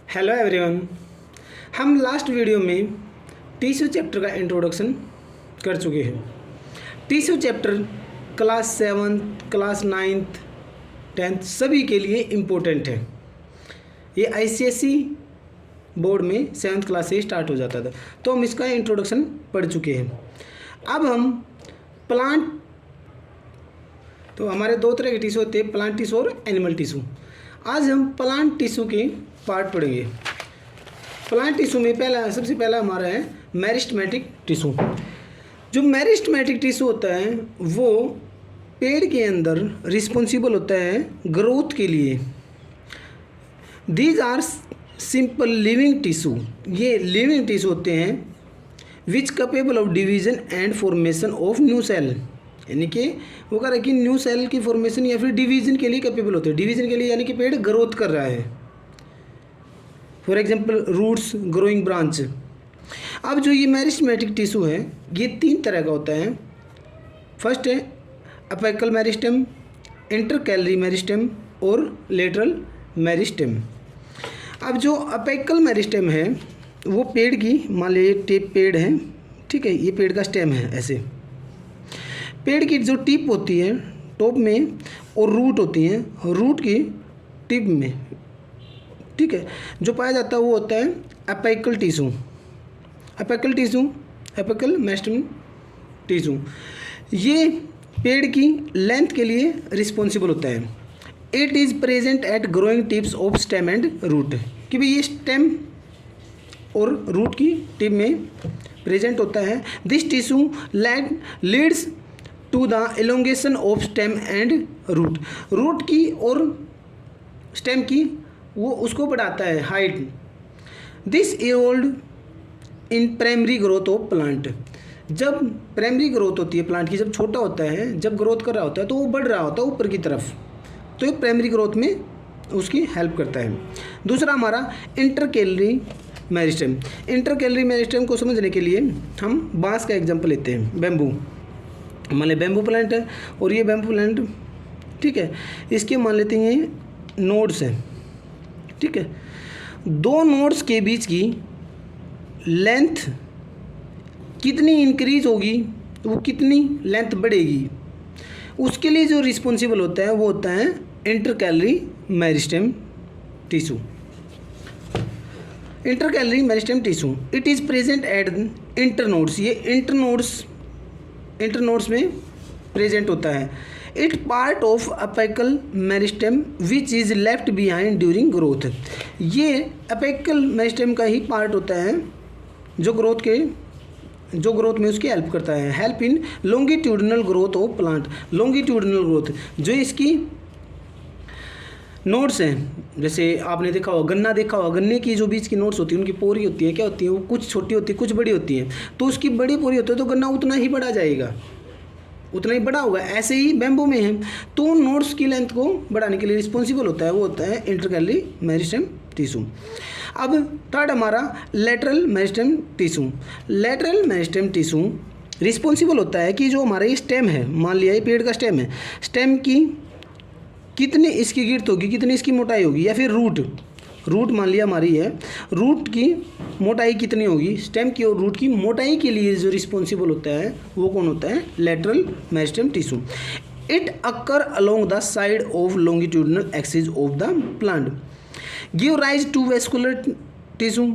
Hello everyone. हम last video में tissue chapter का इंट्रोडक्शन कर चुके हैं। Tissue chapter class 7th, class 9th, 10th सभी के लिए इम्पोर्टेंट है। ये आईसीएसई बोर्ड में 7th क्लास से स्टार्ट हो जाता था, तो हम इसका इंट्रोडक्शन पढ़ चुके हैं। अब हम प्लांट, तो हमारे दो तरह के टिश्यू होते हैं, प्लांट टिश्यू और एनिमल टिश्यू। आज हम प्लांट टिश्यू के पार्ट पढ़ेंगे। प्लांट टिश्यू में सबसे पहला हमारा है मेरिस्टेमेटिक टिश्यू। जो मेरिस्टेमेटिक टिश्यू होता है वो पेड़ के अंदर रिस्पॉन्सिबल होता है ग्रोथ के लिए। These are simple living tissue, ये लिविंग टिश्यू होते हैं which capable of division and formation of new cell, यानी कि वो कह रहा है कि न्यू सेल की फॉर्मेशन या फिर डिवीजन के लिए कैपेबल होते हैं। डिवीजन के लिए यानी कि पेड़ ग्रोथ कर रहा है, for example roots, growing branch. अब जो ये मेरिस्टेमेटिक टिश्यू है ये 3 तरह का होता है। फर्स्ट है अपेकल मेरिस्टेम, इंटरकैलरी मेरिस्टेम और लेटरल मेरिस्टेम। अब जो अपेकल मेरिस्टेम है वो पेड़ की, मान लीजिए टिप पेड़ है, ठीक है, ये पेड़ का स्टेम है। ऐसे पेड़ की जो टिप होती है टॉप में और रूट होती है रूट की टिप में, ठीक है, जो पाया जाता है वो होता है apical tissue. Apical tissue, apical meristem tissue, ये पेड़ की लेंथ के लिए रिस्पॉन्सिबल होता है। It is present at growing tips of stem and root, कि भाई ये स्टेम और रूट की टिप में प्रेजेंट होता है। This tissue leads to the elongation of stem and root, root की और स्टेम की वो उसको बढ़ाता है height. This evolve in primary growth of plant, जब प्राइमरी ग्रोथ होती है प्लांट की, जब छोटा होता है, जब ग्रोथ कर रहा होता है तो वो बढ़ रहा होता है ऊपर की तरफ, तो ये प्राइमरी ग्रोथ में उसकी हेल्प करता है। दूसरा हमारा इंटरकैलरी मेरिस्टेम। इंटरकैलरी मेरिस्टेम को समझने के लिए हम बांस का एग्जांपल लेते हैं। बैम्बू, मान लें बैम्बू प्लांट है और ये बैम्बू प्लांट, ठीक है, इसके मान लेते हैं नोड्स हैं, ठीक है। 2 नोड्स के बीच की लेंथ कितनी इंक्रीज होगी, वो कितनी लेंथ बढ़ेगी, उसके लिए जो रिस्पॉन्सिबल होता है वो होता है intercalary meristem tissue. Intercalary meristem tissue, it is present at internodes, ये इंटरनोड्स में प्रेजेंट होता है। It part of apical meristem which is left behind during growth, ये अपेकल मेरिस्टेम का ही पार्ट होता है जो ग्रोथ में उसकी हेल्प करता है। Help in longitudinal growth of plant, longitudinal growth, जो इसकी नोड्स हैं, जैसे आपने देखा होगा गन्ना देखा होगा, गन्ने की जो बीच की नोड्स होती है उनकी पोरी होती है, क्या होती है वो कुछ छोटी होती है कुछ बड़ी होती है, तो उसकी बड़ी पोरी होती है तो गन्ना उतना ही बड़ा जाएगा, उतना ही बड़ा होगा। ऐसे ही बैम्बू में है, तो नोड्स की लेंथ को बढ़ाने के लिए रिस्पॉन्सिबल होता है वो होता है इंटरकैलरी मेरिस्टेम टिश्यू। अब थर्ड हमारा lateral meristem tissue. Lateral meristem tissue responsible होता है कि जो हमारा ये स्टेम है, मान लिया ये पेड़ का स्टेम है, स्टेम की कितनी इसकी गिर्थ होगी, कितनी इसकी मोटाई होगी, या फिर रूट मान लिया हमारी है, रूट की मोटाई कितनी होगी, स्टेम की और रूट की मोटाई के लिए जो रिस्पॉन्सिबल होता है वो कौन होता है, lateral meristem tissue. It occur along the side of longitudinal axis of the plant, give rise to vascular tissue.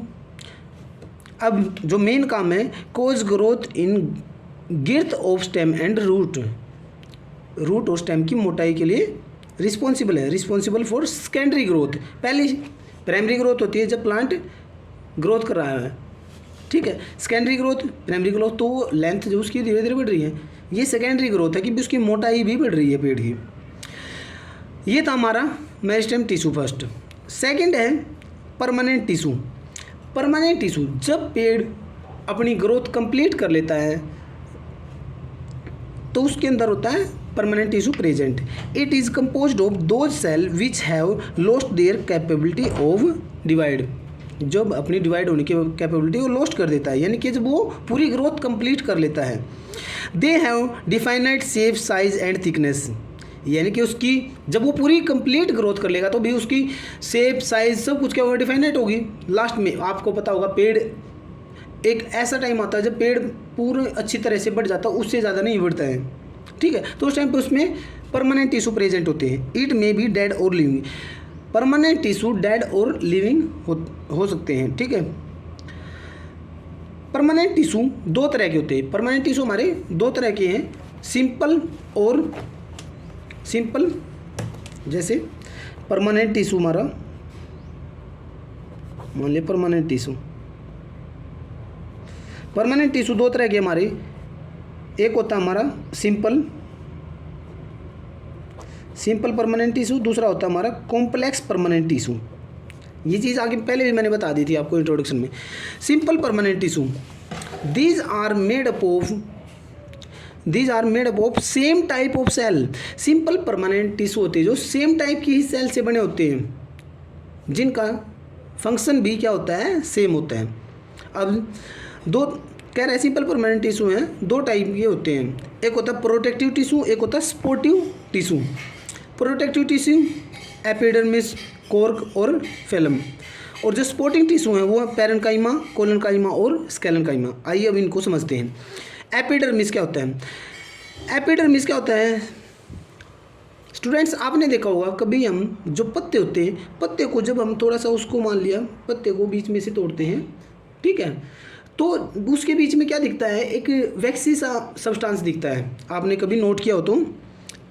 अब जो मेन काम है, cause growth in girth of stem and root, root और स्टेम की मोटाई के लिए रिस्पॉन्सिबल है। रिस्पॉन्सिबल फॉर सेकेंडरी ग्रोथ, पहली प्राइमरी ग्रोथ होती है जब प्लांट ग्रोथ कर रहा है, ठीक है, सेकेंडरी ग्रोथ, प्राइमरी ग्रोथ तो लेंथ जो उसकी धीरे धीरे बढ़ रही है, ये सेकेंडरी ग्रोथ है कि उसकी मोटाई भी बढ़ रही है पेड़ की। ये था हमारा मेरिस्टेम टिश्यू फर्स्ट। सेकंड है परमानेंट टिश्यू। परमानेंट टिश्यू, जब पेड़ अपनी ग्रोथ कंप्लीट कर लेता है तो उसके अंदर होता है permanent tissue present. It is composed of those cell which have lost their capability of divide, जब अपनी डिवाइड होने की कैपेबिलिटी वो लॉस्ट कर देता है, यानी कि जब वो पूरी ग्रोथ कंप्लीट कर लेता है। They have definite shape, size and thickness, यानी कि उसकी जब वो पूरी कंप्लीट ग्रोथ कर लेगा तो भी उसकी शेप साइज सब कुछ क्या होगा, डिफाइनाइट होगी। लास्ट में आपको पता होगा पेड़ एक ऐसा टाइम आता है जब पेड़ पूरे अच्छी तरह से बढ़ जाता है, उससे ज़्यादा नहीं बढ़ता है, ठीक है। तो उस टाइम पे उसमें परमानेंट टिश्यू प्रेजेंट होते हैं। इट मे बी डेड और लिविंग, परमानेंट टिश्यू डेड और लिविंग हो सकते हैं, ठीक है। परमानेंट टिश्यू दो तरह के होते हैं। परमानेंट टिश्यू हमारे दो तरह के हैं, सिंपल और सिंपल। जैसे परमानेंट टिश्यू हमारा, मान लिया परमानेंट टिश्यू, परमानेंट टिश्यू दो तरह के हमारे, एक होता है हमारा सिंपल परमानेंट टिश्यू, दूसरा होता है हमारा कॉम्प्लेक्स परमानेंट टिश्यू। ये चीज़ आगे पहले भी मैंने बता दी थी आपको इंट्रोडक्शन में। Simple permanent tissue, these are made up of same type of cell. Simple permanent tissue होते हैं जो सेम टाइप की ही सेल से बने होते हैं, जिनका फंक्शन भी क्या होता है, सेम होता है। अब दो कह रहे हैं सिंपल परमानेंट टिश्यू हैं, दो टाइप के होते हैं, एक होता है प्रोटेक्टिव टिश्यू, एक होता है supportive tissue. Protective tissue epidermis, cork और फेलम, और जो सपोर्टिंग टिश्यू है वो पैरेन्काइमा, कोलेनकाइमा और स्केलेनकाइमा। आइए अब इनको समझते हैं। एपिडर्मिस क्या होता है? एपिडर्मिस क्या होता है स्टूडेंट्स, आपने देखा होगा कभी हम जो पत्ते होते हैं, पत्ते को जब हम थोड़ा सा उसको मान लिया, पत्ते को बीच में से तोड़ते हैं, ठीक है, तो उसके बीच में क्या दिखता है, एक वैक्सी सा सब्सटेंस दिखता है। आपने कभी नोट किया हो तो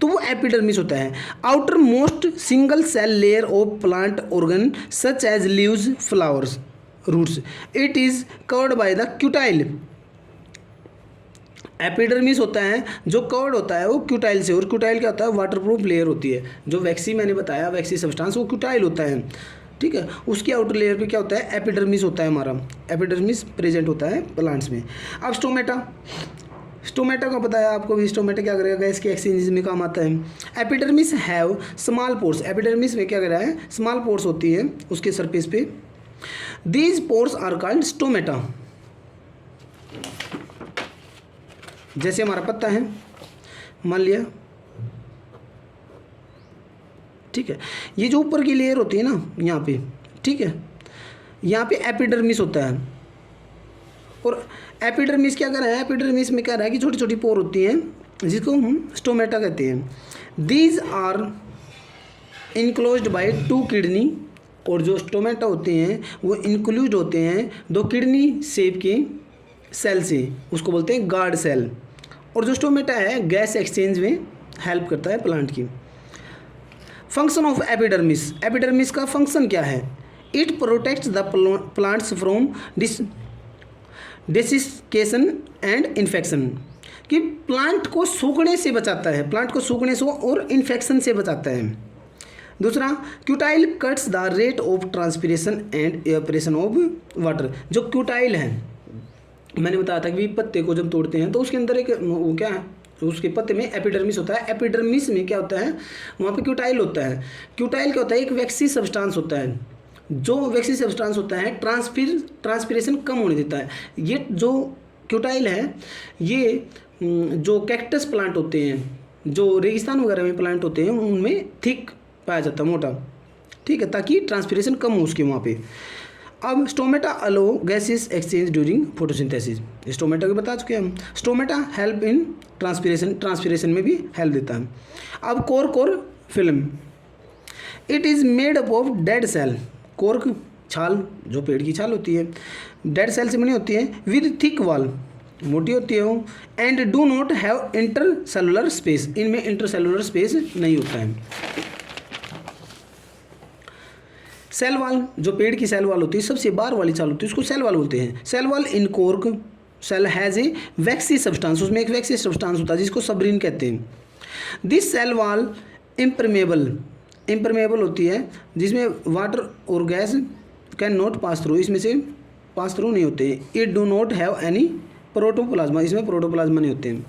वो एपिडर्मिस होता है। Outermost single cell layer of plant organ such as leaves, flowers, roots, it is covered by the cuticle. Epidermis होता है जो कवर्ड होता है वो क्यूटाइल से, और क्यूटाइल क्या होता है, वाटरप्रूफ लेयर होती है। जो वैक्सी मैंने बताया, वैक्सी सब्सटेंस, वो क्यूटाइल होता है, ठीक है। उसकी आउटर लेयर पे क्या होता है, एपिडर्मिस होता है हमारा, एपिडर्मिस प्रेजेंट होता है प्लांट्स में। अब स्टोमेटा का पता है आपको भी, स्टोमेटा क्या करेगा, गैस के एक्सचेंज में काम आता है। Epidermis have small pores, epidermis में क्या कर रहा है, स्मॉल पोर्स होती है उसके सरफेस पे। These pores are called stomata. जैसे हमारा पत्ता है, मान लिया, ठीक है, ये जो ऊपर की लेयर होती है ना यहाँ पे, ठीक है, यहाँ पे एपिडर्मिस होता है, और एपिडर्मिस क्या कर रहा है, एपिडर्मिस में क्या रहा है कि छोटी छोटी पोर होती हैं जिसको हम स्टोमेटा कहते हैं। These are enclosed by 2 kidney, और जो स्टोमेटा होते हैं वो इंक्लूड होते हैं 2 किडनी शेप के सेल से, उसको बोलते हैं गार्ड सेल। और जो स्टोमेटा है गैस एक्सचेंज में हेल्प करता है प्लांट की। फंक्शन ऑफ एपिडर्मिस, एपिडर्मिस का फंक्शन क्या है, it protects the plants from desiccation and infection, कि प्लांट को सूखने से बचाता है, प्लांट को सूखने से और इन्फेक्शन से बचाता है। दूसरा, cuticle cuts the rate of transpiration and evaporation of water. जो क्यूटाइल है, मैंने बताया था कि पत्ते को जब तोड़ते हैं तो उसके अंदर एक वो क्या है, उसके पत्ते में एपिडर्मिस होता है। एपिडर्मिस में क्या होता है, वहाँ पे क्यूटाइल होता है। क्यूटाइल क्या होता है, एक वैक्सी सब्सटेंस होता है, जो वैक्सी सब्सटेंस होता है ट्रांसपिरेशन कम होने देता है। ये जो क्यूटाइल है, ये जो कैक्टस प्लांट होते हैं, जो रेगिस्तान वगैरह में प्लांट होते हैं, उनमें थिक पाया जाता है, मोटा, ठीक है, ताकि ट्रांसपिरेशन कम हो उसके वहाँ पे। अब stomata allow gases exchange during photosynthesis, stomata को बता चुके हैं हम। स्टोमेटा हेल्प इन ट्रांसपिरेशन में भी हेल्प देता है। अब कोर्क और phellem, it is made up of dead cell. Cork छाल, जो पेड़ की छाल होती है, डेड सेल से बनी होती है, विद थिक वॉल, मोटी होती है वो, and do not have intercellular space, इनमें इंटरसेलुलर स्पेस नहीं होता है। सेल वाल, जो पेड़ की सेल वाल होती है, सबसे बाहर वाली छाल होती है, उसको सेल वाल बोलते हैं। Cell wall in cork cell has a waxy substance, उसमें एक वैक्सी सब्सटेंस होता है जिसको सबरीन कहते हैं। दिस सेल वाल इम्परमेबल होती है, जिसमें वाटर और gas can not pass through, इसमें से पास थ्रू नहीं होते। It do not have any protoplasm, इसमें प्रोटोप्लाज्मा नहीं होते हैं।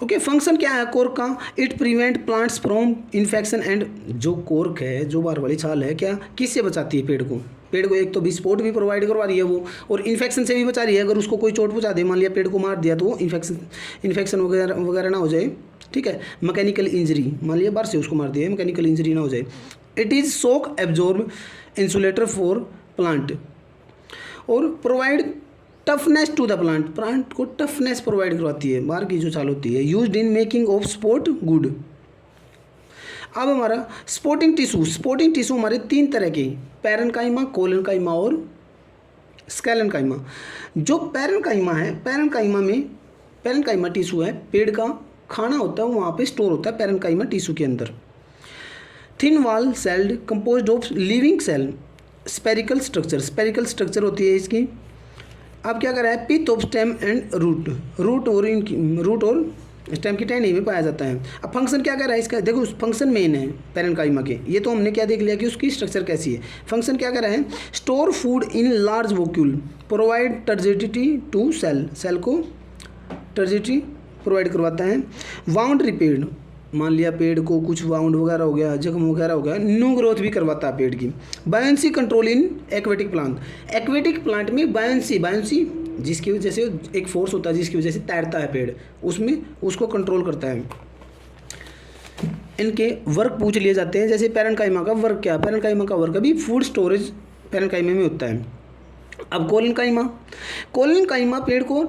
ओके, फंक्शन क्या है कोर्क का? It prevent plants from infection and, जो कोर्क है, जो बार वाली छाल है, क्या किससे बचाती है पेड़ को? पेड़ को एक तो भी सपोर्ट भी प्रोवाइड करवा रही है वो, और इन्फेक्शन से भी बचा रही है। अगर उसको कोई चोट पहुंचा दे, मान लिया पेड़ को मार दिया, तो वो इन्फेक्शन वगैरह ना हो जाए, ठीक है। मैकेनिकल इंजरी, मान लिया बार से उसको मार दिया, मैकेनिकल इंजरी ना हो जाए। It is shock absorb insulator for plant, और provide toughness to the plant को टफनेस प्रोवाइड करवाती है, बाहर की जो छाल होती है। Used in making of sport good. अब हमारा स्पोर्टिंग टिश्यू हमारे 3 तरह के, पैरेन्काइमा, कोलेनकाइमा और स्केलेनकाइमा। जो पैरेन्काइमा है, पैरेन्काइमा टिश्यू है, पेड़ का खाना होता है, वहाँ पे स्टोर होता है पैरेन्काइमा टिश्यू के अंदर। Thin wall celled composed of living cell, spherical structure होती है इसकी। अब क्या कर रहा है? Pith of stem and root और स्टेम की टहनी में पाया जाता है। अब फंक्शन क्या कर रहा है इसका? देखो फंक्शन मेन है पैरेन्काइमा के, ये तो हमने क्या देख लिया कि उसकी स्ट्रक्चर कैसी है। फंक्शन क्या कर रहा है? Store food in large vacuole, provide turgidity to cell को टर्जिडिटी प्रोवाइड करवाता है। वाउंड रिपेयर्ड, मान लिया पेड़ को कुछ वाउंड वगैरह हो गया, जख्म वगैरह हो गया, न्यू ग्रोथ भी करवाता है पेड़ की। Buoyancy control in aquatic plant में बायोंसी जिसकी वजह से एक फोर्स होता है जिसकी वजह से तैरता है पेड़, उसमें उसको कंट्रोल करता है। इनके वर्क पूछ लिए जाते हैं, जैसे पैरेन्काइमा का वर्क क्या? पैरेन्काइमा का वर्क अभी फूड स्टोरेज पैरेन्काइमा में होता है। अब कोलेनकाइमा पेड़ को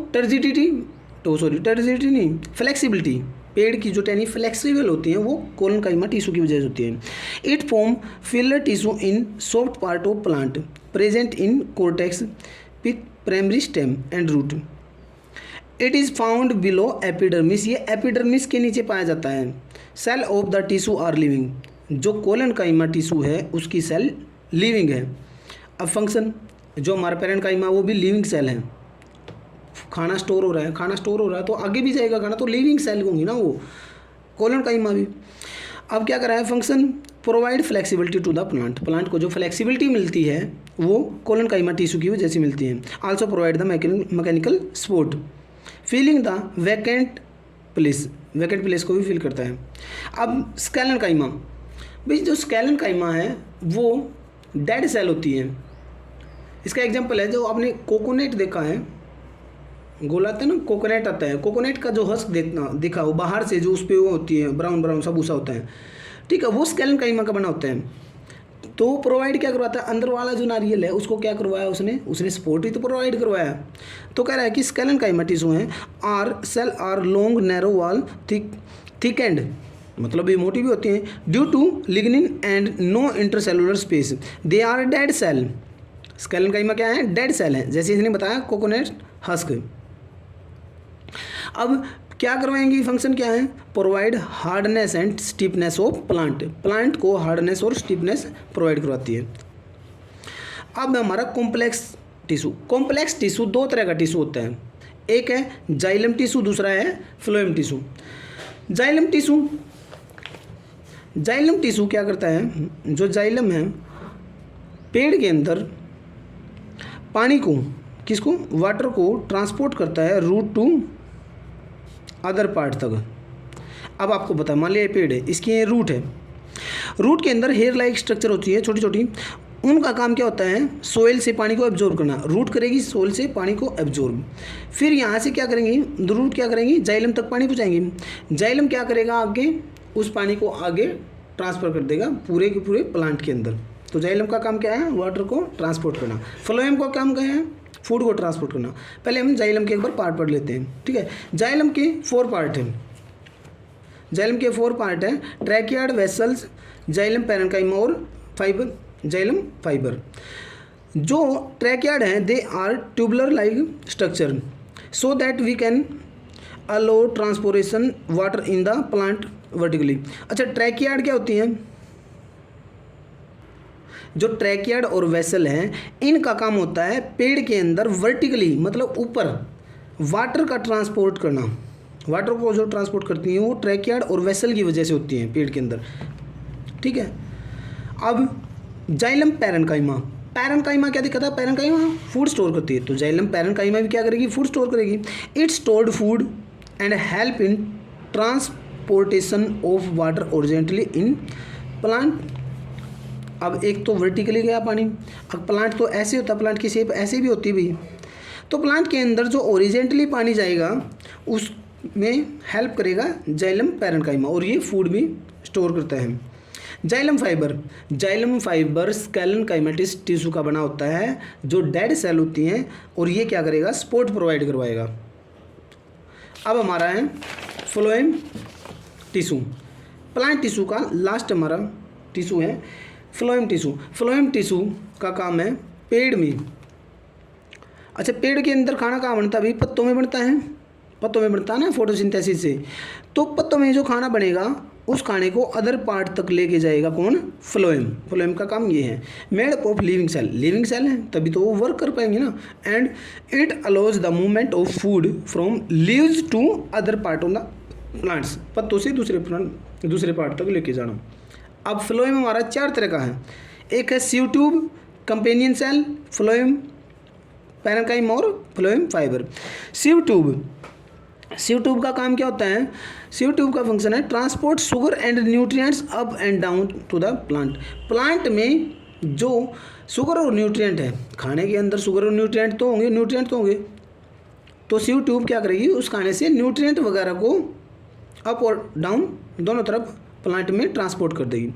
फ्लेक्सिबिलिटी, पेड़ की जो टहनी फ्लेक्सिबल होती हैं वो कोलेनकाइमा टिश्यू की वजह से होती है। It form filler tissue in soft part of plant present in cortex with primary stem and root. It is found below epidermis, ये एपिडर्मिस के नीचे पाया जाता है। Cell of the tissue are living, जो कोलेनकाइमा टिश्यू है उसकी cell living है। अब फंक्शन जो हमारा पैरेन्काइमा वो भी लिविंग सेल है, खाना स्टोर हो रहा है तो आगे भी जाएगा खाना, तो लिविंग सेल होंगी ना वो कोलेनकाइमा भी। अब क्या कर रहा है function? Provide flexibility to the plant को जो फ्लेक्सिबिलिटी मिलती है वो कोलेनकाइमा टिश्यू की वजह से मिलती है। Also provide the mechanical support, filling the vacant place को भी फिल करता है। अब स्केलेनकाइमा, भाई जो स्केलेनकाइमा है वो डेड सेल होती है। इसका एग्जांपल है, जो आपने कोकोनट देखा है, गोला आता है ना, कोकोनट आता है, कोकोनट का जो हस्क दिखा वो बाहर से जो उस पर वो होती है ब्राउन सा भूसा होता है, ठीक है, वो स्केलेनकाइमा का बना होता है। तो प्रोवाइड क्या करवाता है? अंदर वाला जो नारियल है उसको क्या करवाया उसने सपोर्ट ही तो प्रोवाइड करवाया। तो कह रहा है कि स्केलेनकाइमा टिश्यू हैं cell are long narrow wall thick and, मतलब ये मोटी भी होती हैं, due to lignin and no intercellular space, they are dead cell. Sclerenchyma क्या है? डेड सेल है, जैसे इसने बताया कोकोनट हस्क। अब क्या करवाएंगे? फंक्शन क्या है? Provide hardness and stiffness of plant को हार्डनेस और स्टिफनेस प्रोवाइड करवाती है। अब हमारा कॉम्प्लेक्स टिश्यू 2 तरह का टिश्यू होता है, एक है जाइलम टिश्यू, दूसरा है फ्लोएम टिश्यू। जाइलम टिश्यू क्या करता है? जो जाइलम है पेड़ के अंदर पानी को, वाटर को ट्रांसपोर्ट करता है रूट टू अदर पार्ट तक। अब आपको पता, मान लिया पेड़ है, इसकी ये रूट है, रूट के अंदर हेयर लाइक स्ट्रक्चर होती है छोटी छोटी, उनका काम क्या होता है? सोइल से पानी को एब्जॉर्ब करना। रूट करेगी सोइल से पानी को एब्जॉर्ब, फिर यहाँ से क्या करेंगी? रूट क्या करेंगी? जाइलम तक पानी पहुँचाएंगी। जाइलम क्या करेगा? आगे उस पानी को आगे ट्रांसफ़र कर देगा पूरे के पूरे प्लांट के अंदर। तो जाइलम का काम क्या है? वाटर को ट्रांसपोर्ट करना। फ्लोएम का काम क्या है? फूड को ट्रांसपोर्ट करना। पहले हम जाइलम के एक बार पार्ट पढ़ लेते हैं, ठीक है। जाइलम के 4 पार्ट हैं। ट्रैकियार्ड वेसल्स, जाइलम पैरेन्काइमा और जाइलम फाइबर। जो ट्रैकियार्ड हैं they are tubular like structure so that we can allow transportation water in the plant vertically. अच्छा, ट्रैकियार्ड क्या होती हैं? जो ट्रैकियार्ड और वेसल हैं इनका काम होता है पेड़ के अंदर वर्टिकली, मतलब ऊपर वाटर का ट्रांसपोर्ट करना। वाटर को जो ट्रांसपोर्ट करती हैं वो ट्रैकियार्ड और वेसल की वजह से होती हैं पेड़ के अंदर, ठीक है। अब जाइलम पैरेन्काइमा क्या दिखा था? पैरेन्काइमा फूड स्टोर करती है, तो जाइलम पैरेन्काइमा भी क्या करेगी? फूड स्टोर करेगी। It stored food and help in transportation of water horizontally in plant. अब एक तो वर्टिकली गया पानी, अब प्लांट तो ऐसे होता है, प्लांट की शेप ऐसे भी होती भी, तो प्लांट के अंदर जो ओरिजेंटली पानी जाएगा उसमें हेल्प करेगा जाइलम पैरेन्काइमा, और ये फूड भी स्टोर करता है। जाइलम फाइबर स्केलन काइमेटिस टिश्यू का बना होता है, जो डेड सेल होती हैं, और ये क्या करेगा, सपोर्ट प्रोवाइड करवाएगा। अब हमारा है फ्लोएम टिश्यू, प्लांट टिश्यू का लास्ट हमारा टिश्यू है फ्लोएम टिश्यू। फ्लोएम टिश्यू का काम है पेड़ में, अच्छा पेड़ के अंदर खाना कहाँ बनता है भाई, पत्तों में बनता है, पत्तों में बनता है ना फोटोसिंथेसिस से, तो पत्तों में जो खाना बनेगा उस खाने को अदर पार्ट तक लेके जाएगा कौन, फ्लोएम। फ्लोएम का काम ये है। Made up of living cell है तभी तो वो वर्क कर पाएंगे ना। And it allows the movement of food from leaves to other part of the plants, पत्तों से दूसरे पार्ट तक लेके जाना। अब फ्लोएम हमारा 4 तरह का है, एक है sieve tube, companion cell, phloem parenchyma और फ्लोएम फाइबर। सीव ट्यूब का काम क्या होता है, सीव ट्यूब का फंक्शन है transport sugar and nutrients up and down to the plant. Plant में जो शुगर और न्यूट्रिएंट है, खाने के अंदर शुगर और न्यूट्रिएंट तो होंगे, तो सीव ट्यूब क्या करेगी, उस खाने से न्यूट्रिएंट वगैरह को अप और डाउन दोनों तरफ प्लांट में ट्रांसपोर्ट कर देगी।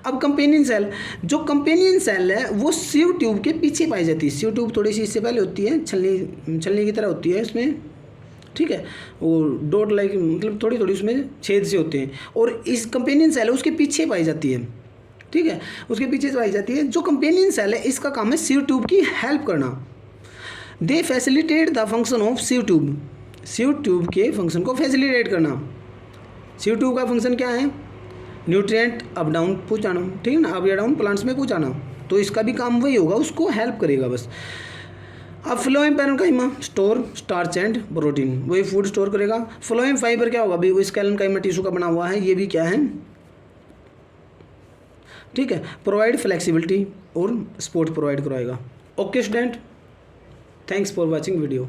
अब कंपेनियन सेल है वो सीव ट्यूब के पीछे पाई जाती है। सीव ट्यूब थोड़ी सी इससे पहले होती है, छलनी की तरह होती है इसमें, ठीक है, और डॉट लाइक मतलब थोड़ी उसमें छेद से होते हैं, और इस कंपेनियन सेल है उसके पीछे पाई जाती है, ठीक है, उसके पीछे पाई जाती है। जो कंपेनियन सेल है इसका काम है सीव ट्यूब की हेल्प करना। They facilitate the function of sieve tube के फंक्शन को फैसिलिटेट करना। सीव ट्यूब का फंक्शन क्या है, न्यूट्रिएंट अप डाउन पहुँचाना, ठीक है ना, अप या डाउन प्लांट्स में पहुँचाना, तो इसका भी काम वही होगा, उसको हेल्प करेगा बस। अब phloem parenchyma store starch and protein, वही फूड स्टोर करेगा। फ्लोएम फाइबर क्या होगा भाई, वो स्केलेनकाइमा टिश्यू का बना हुआ है, ये भी क्या है, ठीक है, प्रोवाइड फ्लेक्सिबिलिटी और सपोर्ट प्रोवाइड करवाएगा। Okay student, thanks for watching video.